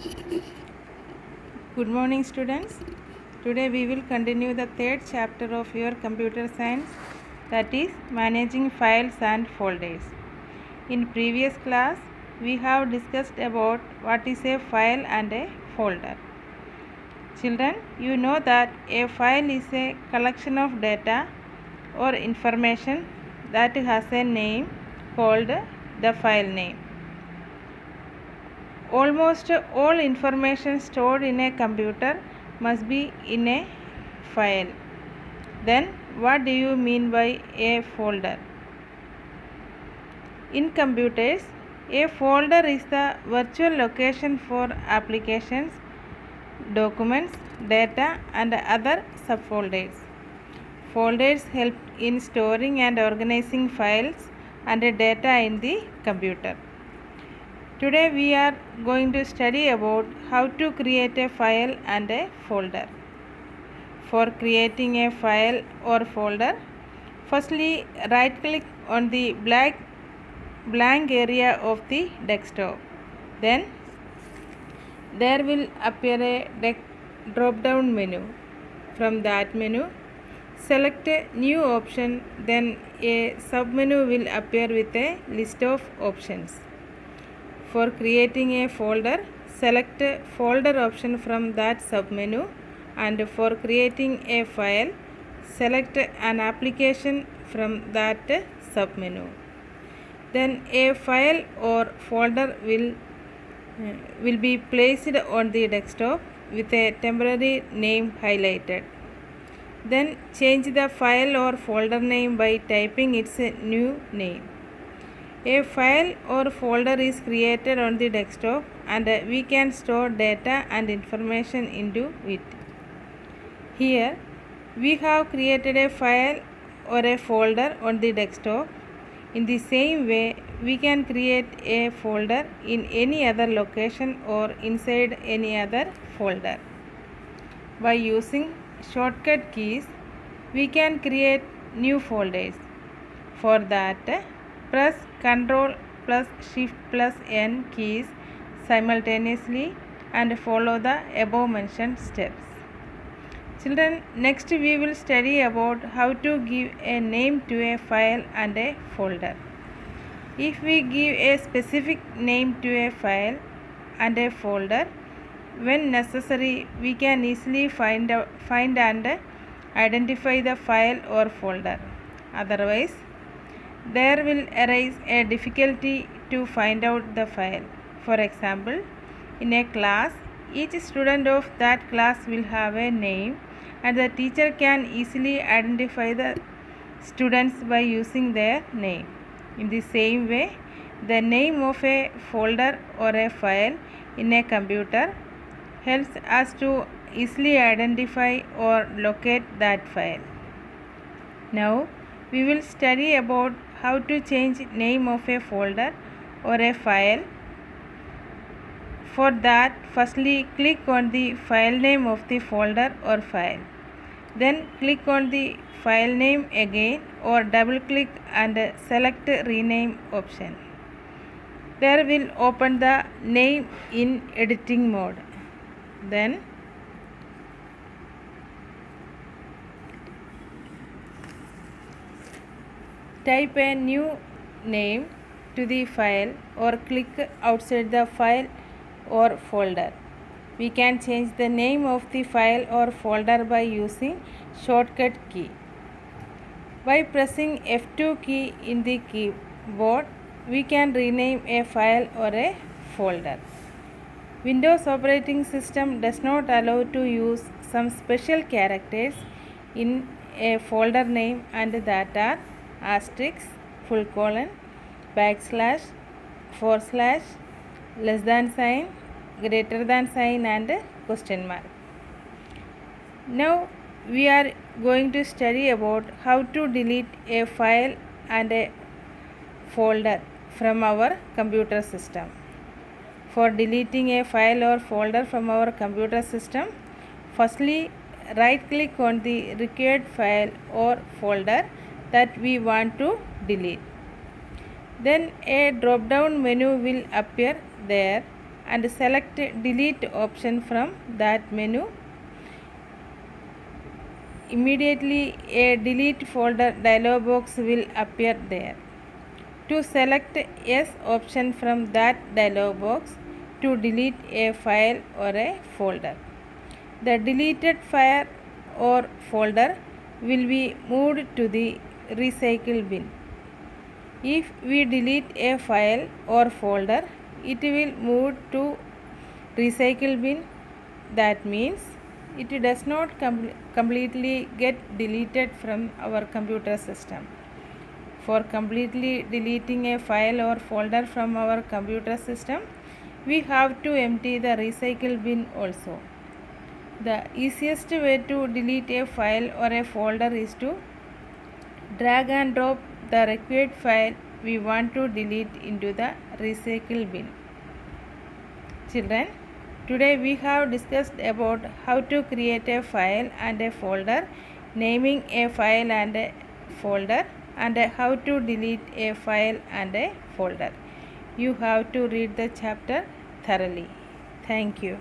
Good morning, students. Today we will continue the third chapter of your computer science, that is managing files and folders. In previous class we have discussed about what is a file and a folder. Children, you know that a file is a collection of data or information that has a name called the file name. Almost all information stored in a computer must be in a file. Then what do you mean by a folder? In computers, a folder is the virtual location for applications, documents, data and other subfolders. Folders help in storing and organizing files and data in the computer. Today we are going to study about how to create a file and a folder. For creating a file or folder, firstly right click on the blank area of the desktop. Then there will appear a drop down menu. From that menu, select a new option, then a submenu will appear with a list of options. For creating a folder, select folder option from that submenu, and for creating a file, select an application from that submenu. Then a file or folder will be placed on the desktop with a temporary name highlighted. Then change the file or folder name by typing its new name. A file or folder is created on the desktop and we can store data and information into it. Here we have created a file or a folder on the desktop. In the same way, we can create a folder in any other location or inside any other folder. By using shortcut keys, we can create new folders. For that, press Ctrl plus Shift plus N keys simultaneously and follow the above mentioned steps. Children, next we will study about how to give a name to a file and a folder. If we give a specific name to a file and a folder, when necessary, we can easily find and identify the file or folder. Otherwise, there will arise a difficulty to find out the file. For example, in a class, each student of that class will have a name and the teacher can easily identify the students by using their name. In the same way, the name of a folder or a file in a computer helps us to easily identify or locate that file. Now, we will study about how to change name of a folder or a file. For that, firstly click on the file name of the folder or file. Then click on the file name again or double click and select rename option. There will open the name in editing mode. Then type a new name to the file or click outside the file or folder. We can change the name of the file or folder by using shortcut key. By pressing F2 key in the keyboard, we can rename a file or a folder. Windows operating system does not allow to use some special characters in a folder name, and that are asterisk, full colon, backslash, forward slash, less than sign, greater than sign and question mark. Now we are going to study about how to delete a file and a folder from our computer system. For deleting a file or folder from our computer system, firstly right click on the required file or folder that we want to delete. Then a drop down menu will appear there. and select delete option from that menu. Immediately a delete folder dialog box will appear there. To select yes option from that dialog box to delete a file or a folder. The deleted file or folder will be moved to the recycle bin. If we delete a file or folder, it will move to recycle bin. That means it does not completely get deleted from our computer system. For completely deleting a file or folder from our computer system, we have to empty the recycle bin also. The easiest way to delete a file or a folder is to drag and drop the required file we want to delete into the recycle bin. Children, today we have discussed about how to create a file and a folder, naming a file and a folder, and how to delete a file and a folder. You have to read the chapter thoroughly. Thank you.